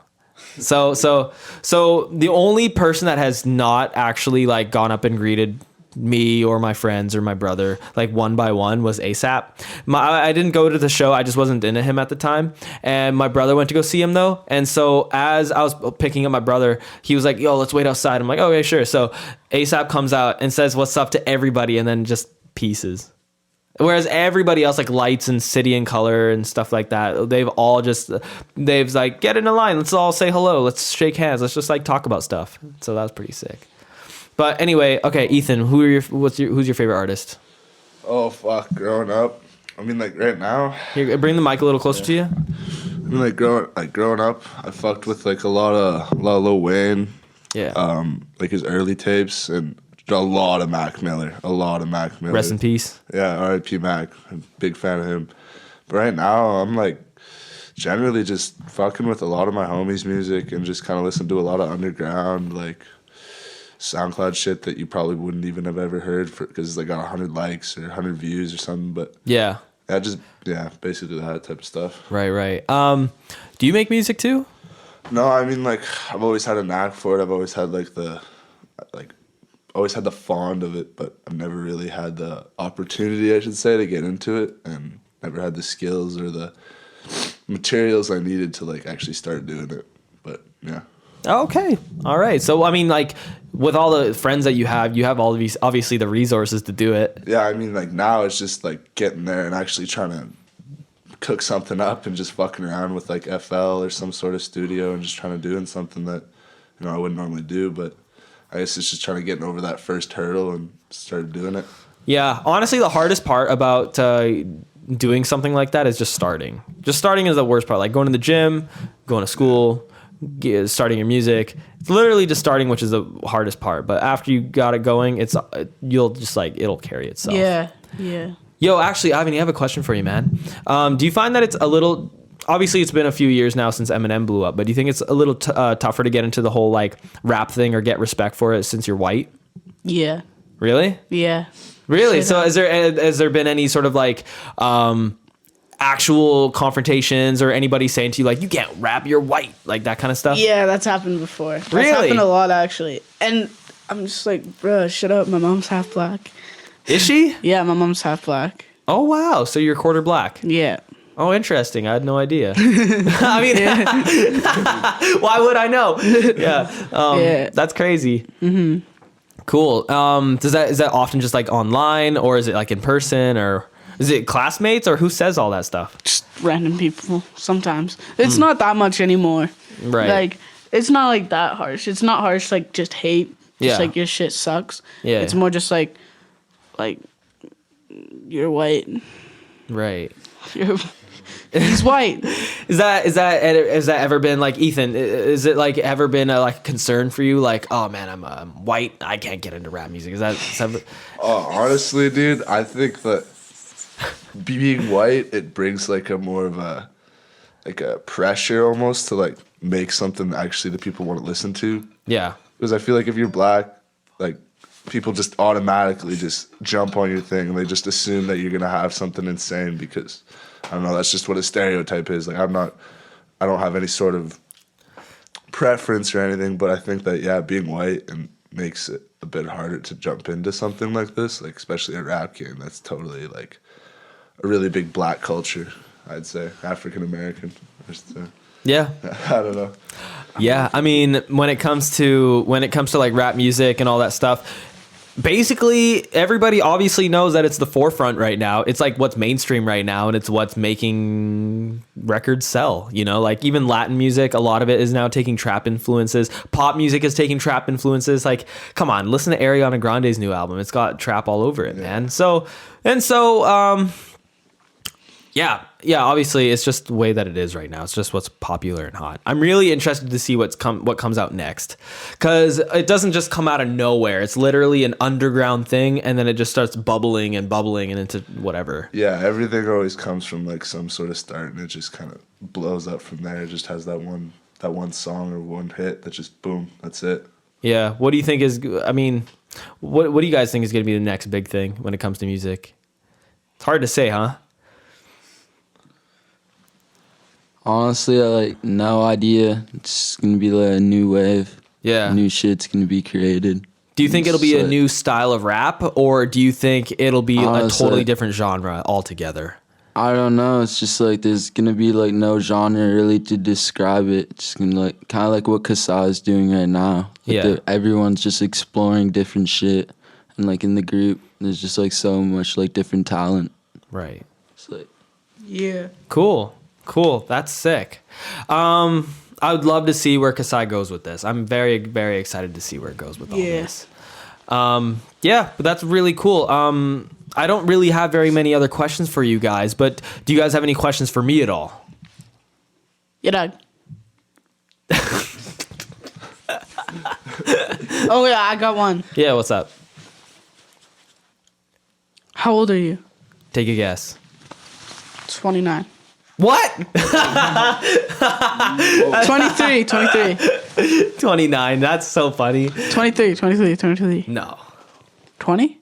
So the only person that has not actually like gone up and greeted me or my friends or my brother like one by one was A$AP. I didn't go to the show. I just wasn't into him at the time. And my brother went to go see him though. And so as I was picking up my brother, he was like, yo, let's wait outside. I'm like, okay, sure. So A$AP comes out and says what's up to everybody and then just pieces. Whereas everybody else, like Lights and City and Color and stuff like that, they've like, get in a line. Let's all say hello. Let's shake hands. Let's just like talk about stuff. So that was pretty sick. But anyway, okay, Ethan, who's your favorite artist? Oh fuck, growing up. I mean, like right now. Here, bring the mic a little closer to you. I mean, like growing up, I fucked with like a lot of Lil Wayne. Yeah. Like his early tapes and a lot of Mac Miller. Rest in peace. Yeah, R.I.P. Mac. I'm a big fan of him. But right now, I'm like generally just fucking with a lot of my homies' music and just kind of listen to a lot of underground, like SoundCloud shit that you probably wouldn't even have ever heard because they got 100 likes or 100 views or something. But Yeah. Basically that type of stuff. Right. Do you make music too? No, I mean, like, I've always had a knack for it. I've always had always had the fond of it, but I've never really had the opportunity, I should say, to get into it, and never had the skills or the materials I needed to like actually start doing it. But yeah. Okay. All right. So, I mean, like, with all the friends that you have all of these, obviously the resources to do it. Yeah, I mean, like, now it's just like getting there and actually trying to cook something up and just fucking around with like FL or some sort of studio and just trying to doing something that, you know, I wouldn't normally do. But I guess it's just trying to get over that first hurdle and started doing it. Yeah. Honestly, the hardest part about doing something like that is just starting. Just starting is the worst part. Like going to the gym, going to school, starting your music. It's literally just starting, which is the hardest part. But after you got it going, you'll just like, it'll carry itself. Yeah. Yo, actually, Ivany, I have a question for you, man. Do you find that it's a little... Obviously, it's been a few years now since Eminem blew up, but do you think it's a little tougher to get into the whole like rap thing or get respect for it since you're white? Yeah. Really? Yeah. Really? Straight So up. has there been any sort of like actual confrontations or anybody saying to you like, you can't rap, you're white, like that kind of stuff? Yeah, that's happened before. That's Really? happened a lot, actually. And I'm just like, bruh, shut up. My mom's half black. Is she? Yeah, my mom's half black. Oh, wow. So you're quarter black. Yeah. Oh, interesting. I had no idea. I mean, why would I know? Yeah. Yeah. That's crazy. Mm-hmm. Cool. Is that often just like online, or is it like in person, or is it classmates, or who says all that stuff? Just random people sometimes. It's not that much anymore. Right. Like, it's not like that harsh. It's not harsh like just hate. Yeah. Just like your shit sucks. Yeah. It's more just like you're white. Right. He's white. Is that ever been like, Ethan? Is it like ever been a like concern for you? Like, oh man, I'm white. I can't get into rap music. Is that? Honestly, dude, I think that being white, it brings like a more of a pressure almost to like make something actually that people want to listen to. Yeah. Because I feel like if you're black, like people just automatically just jump on your thing and they just assume that you're gonna have something insane because I don't know, that's just what a stereotype is. Like I don't have any sort of preference or anything, but I think that yeah, being white and makes it a bit harder to jump into something like this, like especially a rap game. That's totally like a really big black culture, I'd say, African American. Yeah. I don't know. Yeah, I mean, when it comes to like rap music and all that stuff, basically everybody obviously knows that it's the forefront right now. It's like what's mainstream right now, and it's what's making records sell, you know? Like even Latin music, a lot of it is now taking trap influences. Pop music is taking trap influences. Like, come on, listen to Ariana Grande's new album. It's got trap all over it, man. Yeah, obviously it's just the way that it is right now. It's just what's popular and hot. I'm really interested to see what comes out next, because it doesn't just come out of nowhere. It's literally an underground thing, and then it just starts bubbling and into whatever. Yeah, everything always comes from like some sort of start, and it just kind of blows up from there. It just has that one song or one hit that just boom, that's it. Yeah. What do you think is? I mean, what do you guys think is going to be the next big thing when it comes to music? It's hard to say, huh? Honestly, I like no idea. It's gonna be like a new wave. Yeah. New shit's gonna be created. Do you think it'll be a new style of rap, or do you think it'll be Honestly, a totally different genre altogether? I don't know. It's just like there's gonna be like no genre really to describe it. It's gonna like kind of like what Kasai is doing right now. Like Yeah. everyone's just exploring different shit, and like in the group, there's just like so much like different talent. Right. It's like Yeah. Cool. That's sick. I would love to see where Kasai goes with this. I'm very, very excited to see where it goes with all this. Yeah, but that's really cool. I don't really have very many other questions for you guys, but do you guys have any questions for me at all? Yeah, dog. Oh yeah, I got one. Yeah, what's up? How old are you? Take a guess. 29. What? 23, 23, 29. That's so funny. 23, 23, 23. No. 20?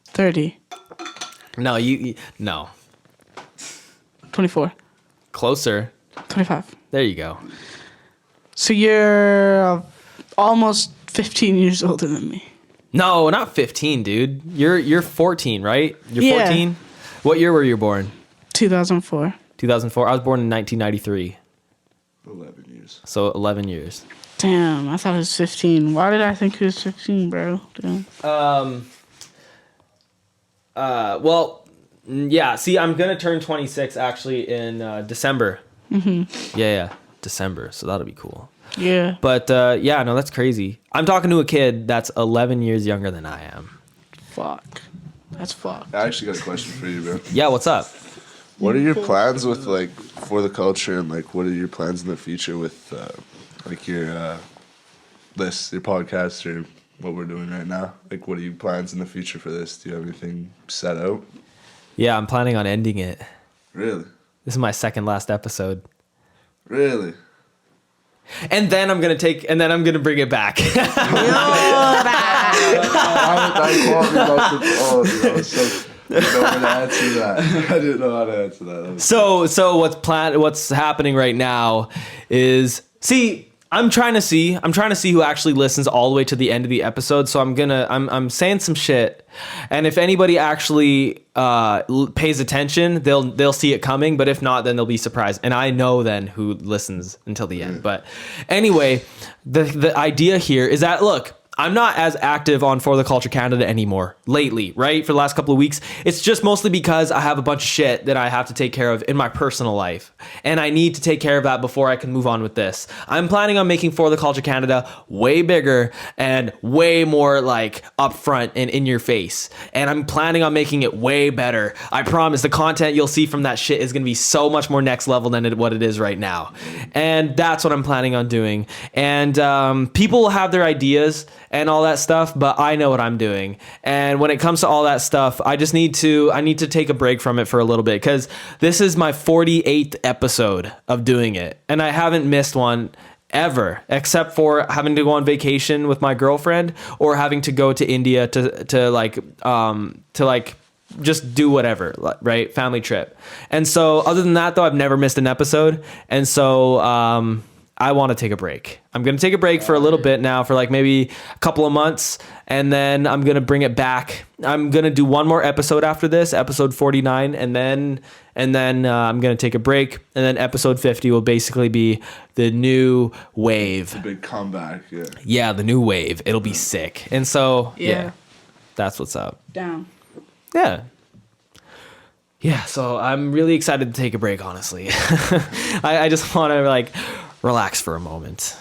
30. No, you no. 24. Closer. 25. There you go. So you're almost 15 years older than me. No, not 15, dude. You're 14, right? You're Yeah. 14? What year were you born? 2004. 2004. I was born in 1993. 11 years. So 11 years. Damn, I thought it was 15. Why did I think it was 15, bro? Damn. Well, yeah. See, I'm gonna turn 26 actually in December. Mm-hmm. Yeah, December. So that'll be cool. Yeah. But yeah, no, that's crazy. I'm talking to a kid that's 11 years younger than I am. Fuck. That's fucked. I actually got a question for you, bro. Yeah, what's up? What are your plans with like for the culture, and like what are your plans in the future with like your this, your podcast, or what we're doing right now? Like, what are your plans in the future for this? Do you have anything set out? Yeah, I'm planning on ending it. Really? This is my second last episode. Really? And then I'm gonna bring it back. I didn't know how to answer that. I didn't know how to answer that. So what's happening right now is, I'm trying to see who actually listens all the way to the end of the episode. So I'm saying some shit, and if anybody actually pays attention, they'll see it coming. But if not, then they'll be surprised, and I know then who listens until the end. But anyway, the idea here is that, look, I'm not as active on For the Culture Canada anymore lately, right? For the last couple of weeks. It's just mostly because I have a bunch of shit that I have to take care of in my personal life. And I need to take care of that before I can move on with this. I'm planning on making For the Culture Canada way bigger and way more like upfront and in your face. And I'm planning on making it way better. I promise the content you'll see from that shit is going to be so much more next level than what it is right now. And that's what I'm planning on doing. And people will have their ideas and all that stuff, but I know what I'm doing. And when it comes to all that stuff, I need to take a break from it for a little bit, because this is my 48th episode of doing it, and I haven't missed one ever, except for having to go on vacation with my girlfriend or having to go to India to just do whatever, right? Family trip. And so other than that, though, I've never missed an episode. And so I want to take a break. I'm going to take a break for a little bit now, for like maybe a couple of months, and then I'm going to bring it back. I'm going to do one more episode after this, episode 49, and then I'm going to take a break, and then episode 50 will basically be the new wave. The big comeback, yeah. Yeah, the new wave. It'll be sick. And so, Yeah. that's what's up. Down. Yeah. Yeah, so I'm really excited to take a break, honestly. I just want to relax for a moment.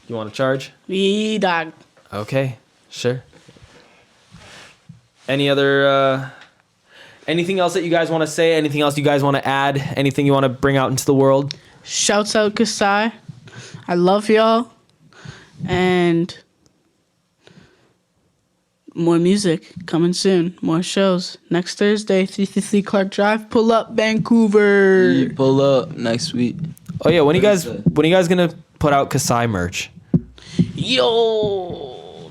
You want to charge? We dog. Okay, sure. Any other anything else that you guys want to say? Anything else you guys want to add? Anything you want to bring out into the world? Shouts out Kasai. I love y'all. And more music coming soon. More shows. Next Thursday, 333 Clark Drive. Pull up, Vancouver. You pull up next week. Oh yeah, when are you guys gonna put out Kasai merch? Yo.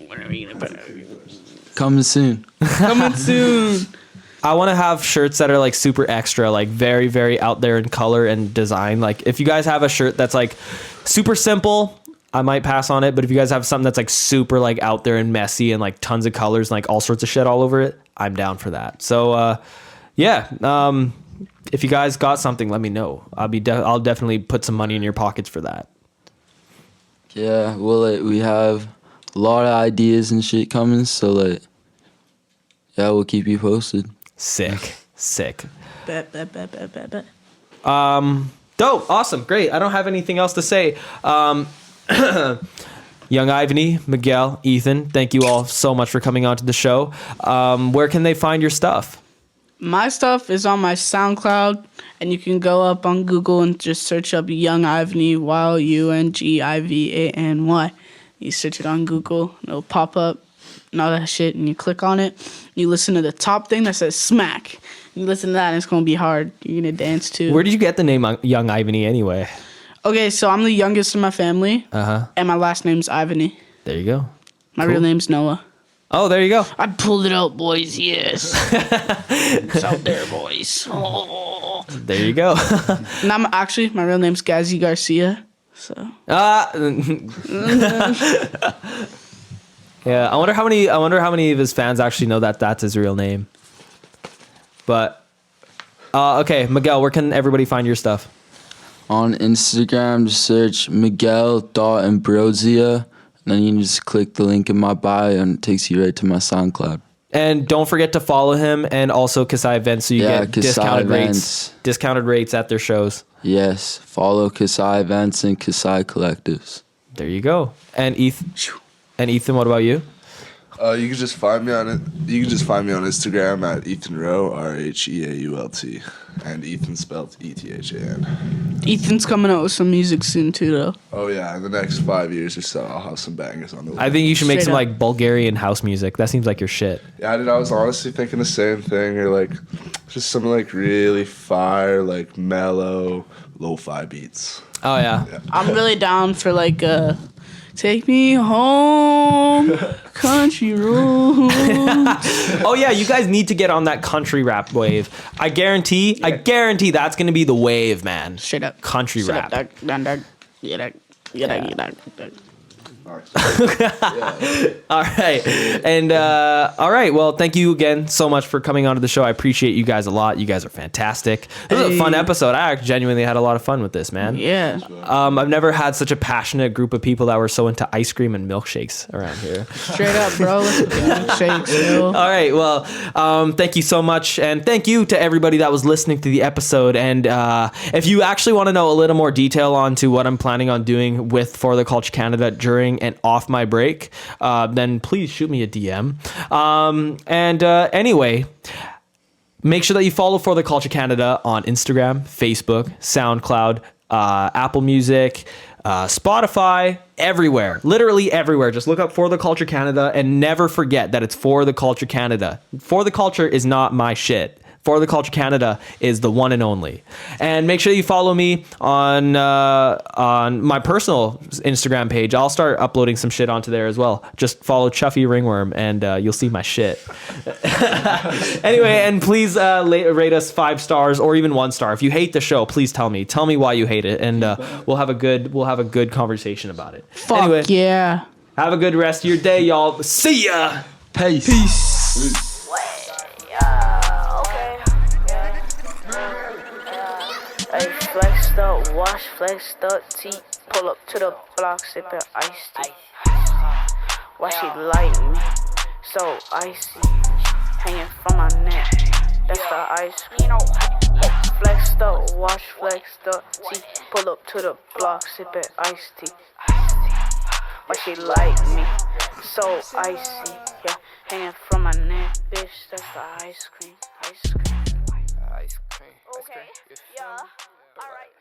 When are we gonna put it? Coming soon. Coming soon. I want to have shirts that are like super extra, like very, very out there in color and design. Like if you guys have a shirt that's like super simple, I might pass on it. But if you guys have something that's like super like out there and messy and like tons of colors and like all sorts of shit all over it, I'm down for that. So yeah. If you guys got something, let me know. I'll definitely put some money in your pockets for that. Yeah, well, we have a lot of ideas and shit coming, so yeah, we'll keep you posted. Sick. Bet. Dope. Awesome. Great. I don't have anything else to say. Young Ivany, Miguel, Ethan, thank you all so much for coming on to the show. Where can they find your stuff? My stuff is on my SoundCloud, and you can go up on Google and just search up Young Ivany, YOUNGIVANY. You search it on Google, and it'll pop up and all that shit, and you click on it. You listen to the top thing that says Smack. You listen to that, and it's gonna be hard. You're gonna dance too. Where did you get the name Young Ivany anyway? Okay, so I'm the youngest in my family, and my last name's Ivany. There you go. My Cool. real name's Noah. Oh, there you go. I pulled it out, boys. Yes, it's out there, boys. Oh. There you go. And I'm actually my real name's Gazi Garcia. So Yeah, I wonder how many of his fans actually know that that's his real name. But okay, Miguel, where can everybody find your stuff? On Instagram, just search Miguel.Ambrosia, and then you can just click the link in my bio, and it takes you right to my SoundCloud. And don't forget to follow him and also Kasai Events so you get Kasai discounted rates at their shows. Yes, follow Kasai Events and Kasai Collectives. There you go. And Ethan, what about you? You can just find me on it. You can just find me on Instagram at Ethan Rowe, RHEAULT, and Ethan spelled ETHAN. Ethan's coming out with some music soon too, though. Oh yeah, in the next 5 years or so, I'll have some bangers on the way. I think you should make Straight some up. like Bulgarian house music. That seems like your shit. Yeah, I was honestly thinking the same thing, or like just some like really fire, like mellow, lo-fi beats. Oh yeah. I'm really down for like take me home, country road. Oh yeah, you guys need to get on that country rap wave. I guarantee that's gonna be the wave, man. Straight up. Country Straight rap. up, dog, dog. Yeah, dog. Yeah, dog. All right. And all right. Well, thank you again so much for coming onto the show. I appreciate you guys a lot. You guys are fantastic. This was a fun episode. I genuinely had a lot of fun with this, man. Yeah. I've never had such a passionate group of people that were so into ice cream and milkshakes around here. Straight up, bro. Let's get shakes, yo. All right. Well, thank you so much. And thank you to everybody that was listening to the episode. And if you actually want to know a little more detail onto what I'm planning on doing with For the Culture Canada during and off my break, then please shoot me a DM. Anyway, make sure that you follow For the Culture Canada on Instagram, Facebook, SoundCloud, Apple Music, Spotify, everywhere, literally everywhere. Just look up For the Culture Canada and never forget that it's For the Culture Canada. For the Culture is not my shit. For the Culture Canada is the one and only. And make sure you follow me on my personal Instagram page. I'll start uploading some shit onto there as well. Just follow Chuffy Ringworm and you'll see my shit. Anyway, and please rate us 5 stars or even 1 star. If you hate the show, please tell me. Tell me why you hate it, and we'll have a good conversation about it. Fuck anyway, yeah. have a good rest of your day, y'all. See ya. Peace. Ay, flexed up, wash, flexed up, teeth. Pull up to the block, sipping iced tea. Why she like me? So icy, hanging from my neck. That's the ice cream. Flexed up, wash, flexed up, teeth. Pull up to the block, sipping iced tea. Why she like me? So icy, yeah, hanging from my neck, bitch. That's the ice cream, ice cream. Ice cream. Okay, yeah, alright.